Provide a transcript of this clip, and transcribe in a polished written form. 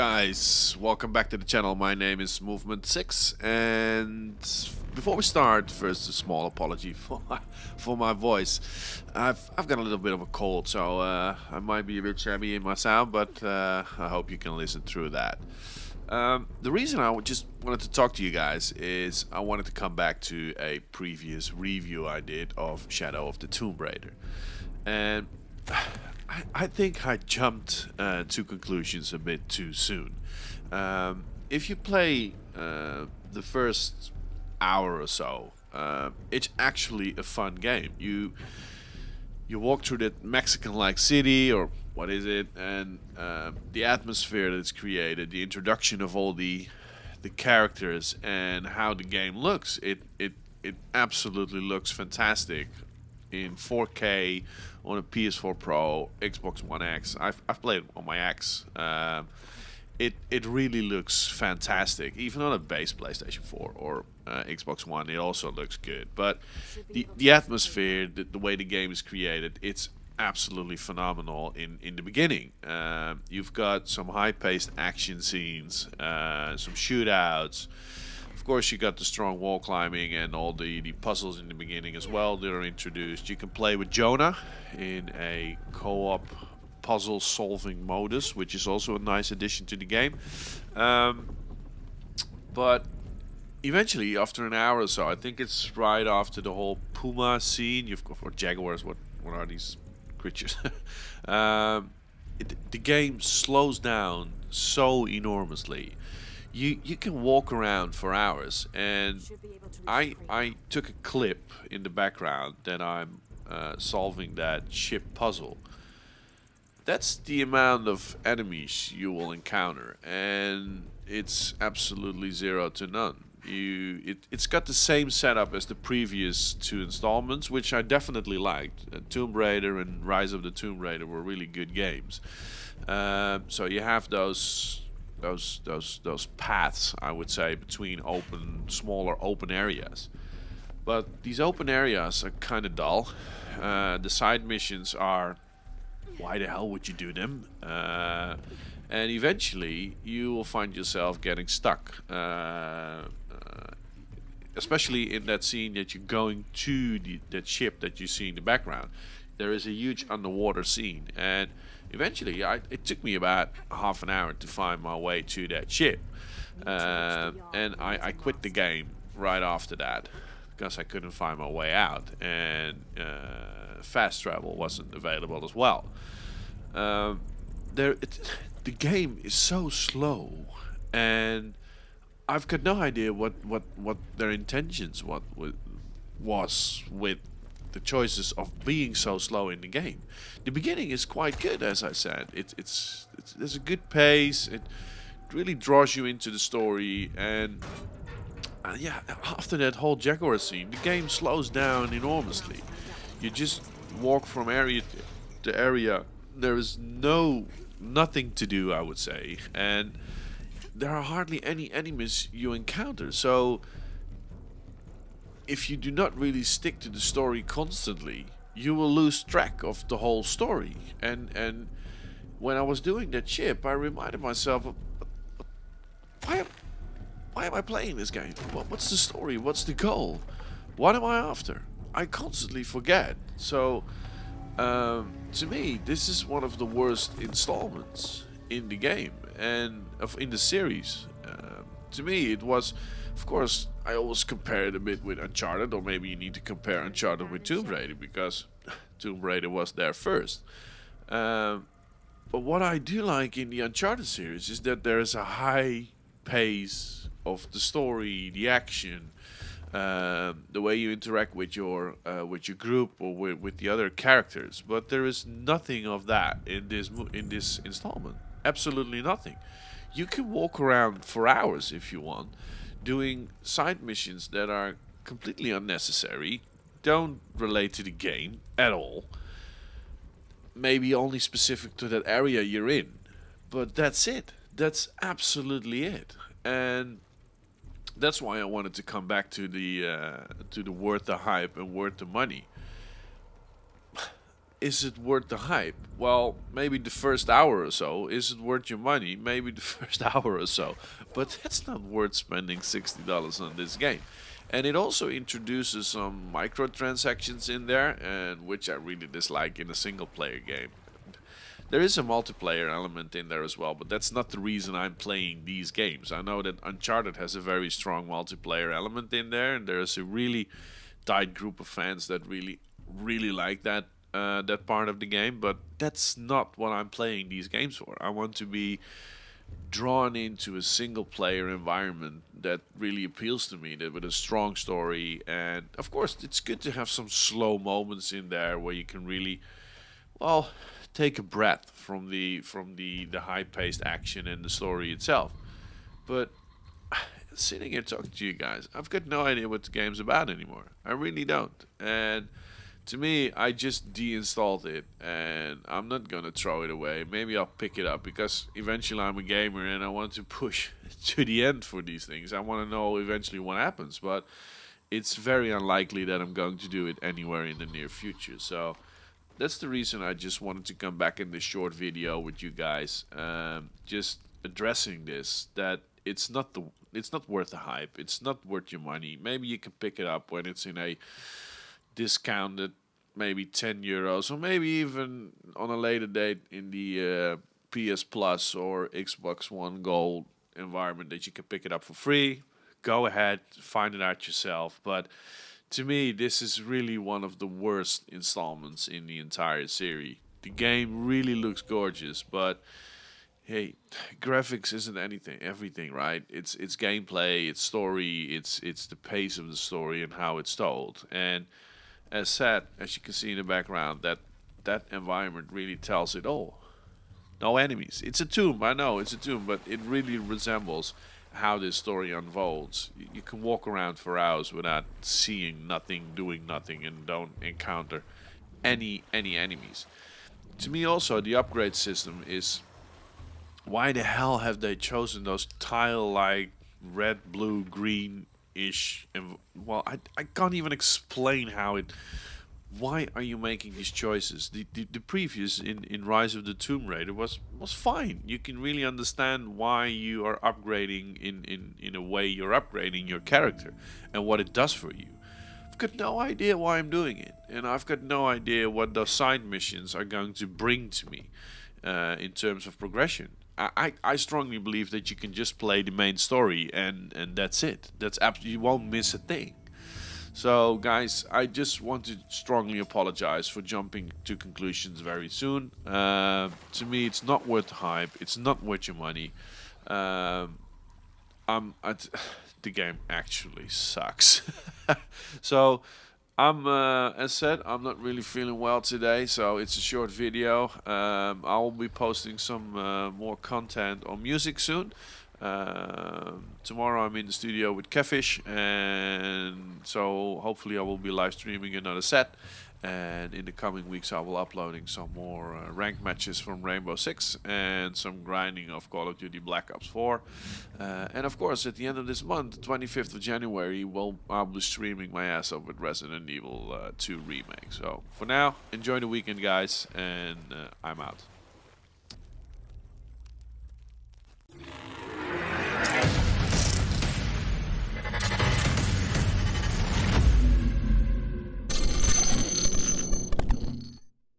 guys? Welcome back to the channel. My name is Movement 6, and before we start, first a small apology for my voice. I've got a little bit of a cold, so I might be a bit shabby in my sound, but I hope you can listen through that. The reason I just wanted to talk to you guys is I wanted to come back to a previous review I did of Shadow of the Tomb Raider, and I think I jumped to conclusions a bit too soon. If you play the first hour or so, it's actually a fun game. You walk through that Mexican-like city, or what is it, and the atmosphere that's created, the introduction of all the characters, and how the game looks. It absolutely looks fantastic in 4K on a PS4 Pro, Xbox One X. I've played it on my X. It really looks fantastic, even on a base PlayStation 4 or Xbox One. It also looks good. But the atmosphere, the way the game is created, it's absolutely phenomenal. In the beginning, you've got some high-paced action scenes, some shootouts. Of course, you got the strong wall climbing and all the puzzles in the beginning as well that are introduced. You can play with Jonah in a co-op puzzle solving modus, which is also a nice addition to the game. But eventually, after an hour or so, I think it's right after the whole puma scene, you've got, or jaguars, what are these creatures? The game slows down so enormously. You can walk around for hours, and I took a clip in the background that I'm solving that ship puzzle. That's the amount of enemies you will encounter, and it's absolutely 0 to none. It's got the same setup as the previous two installments, which I definitely liked. Tomb Raider and Rise of the Tomb Raider were really good games. So you have those paths, I would say, between smaller open areas. But these open areas are kind of dull. The side missions are, why the hell would you do them? And eventually you will find yourself getting stuck. Especially in that scene that you're going to that ship that you see in the background. There is a huge underwater scene, and eventually it took me about half an hour to find my way to that ship. And I quit the game right after that because I couldn't find my way out, and fast travel wasn't available as well. The game is so slow, and I've got no idea what their intentions was with the choices of being so slow in the game. The beginning is quite good, as I said. It's there's a good pace. It really draws you into the story, and yeah, after that whole jaguar scene, the game slows down enormously. You just walk from area to area. There is nothing to do, I would say, and there are hardly any enemies you encounter. So if you do not really stick to the story constantly, you will lose track of the whole story. And when I was doing that ship, I reminded myself, why am I playing this game? What's the story? What's the goal? What am I after? I constantly forget. So to me, this is one of the worst installments in the game and in the series. To me, it was, of course, I always compare it a bit with Uncharted, or maybe you need to compare Uncharted with Tomb Raider because Tomb Raider was there first. But what I do like in the Uncharted series is that there is a high pace of the story, the action, the way you interact with your group or with the other characters. But there is nothing of that in this installment. Absolutely nothing. You can walk around for hours if you want, doing side missions that are completely unnecessary, don't relate to the game at all, maybe only specific to that area you're in, but that's it. That's absolutely it. And that's why I wanted to come back to the worth the hype and worth the money. is it worth the hype? Well, maybe the first hour or so. Is it worth your money? Maybe the first hour or so. But that's not worth spending $60 on this game. And it also introduces some microtransactions in there, and which I really dislike in a single player game. There is a multiplayer element in there as well, but that's not the reason I'm playing these games. I know that Uncharted has a very strong multiplayer element in there, and there's a really tight group of fans that really like that part of the game. But that's not what I'm playing these games for. I want to be drawn into a single player environment that really appeals to me, that with a strong story. And of course, it's good to have some slow moments in there where you can really, well, take a breath from the high paced action and the story itself. But sitting here talking to you guys, I've got no idea what the game's about anymore. I really don't. And to me, I just deinstalled it, and I'm not gonna throw it away. Maybe I'll pick it up because eventually I'm a gamer and I want to push to the end for these things. I want to know eventually what happens, but it's very unlikely that I'm going to do it anywhere in the near future. So that's the reason I just wanted to come back in this short video with you guys, just addressing this, that it's not worth the hype. It's not worth your money. Maybe you can pick it up when it's in a discounted, maybe €10, or maybe even on a later date in the PS Plus or Xbox One Gold environment that you can pick it up for free. Go ahead, find it out yourself. But to me, this is really one of the worst installments in the entire series. The game really looks gorgeous, but hey, graphics isn't everything, right? It's gameplay, it's story, it's the pace of the story and how it's told. And as said, as you can see in the background, that environment really tells it all. No enemies. It's a tomb, I know, it's a tomb, but it really resembles how this story unfolds. You can walk around for hours without seeing nothing, doing nothing, and don't encounter any enemies. To me also, the upgrade system is, why the hell have they chosen those tile-like red, blue, green-ish? And well, I can't even explain how it. Why are you making these choices? The previous in Rise of the Tomb Raider was fine. You can really understand why you are upgrading in a way you're upgrading your character and what it does for you. I've got no idea why I'm doing it, and I've got no idea what those side missions are going to bring to me in terms of progression. I strongly believe that you can just play the main story and that's it. You won't miss a thing. So guys, I just want to strongly apologize for jumping to conclusions very soon. To me, it's not worth the hype. It's not worth your money. The game actually sucks. So as said, I'm not really feeling well today, so it's a short video. I'll be posting some more content on music soon. Tomorrow I'm in the studio with Kefish, and so hopefully I will be live streaming another set. And in the coming weeks I will uploading some more ranked matches from Rainbow Six and some grinding of Call of Duty Black Ops 4. And of course at the end of this month, 25th of January, I'll be streaming my ass off with Resident Evil 2 Remake. So for now, enjoy the weekend guys, and I'm out.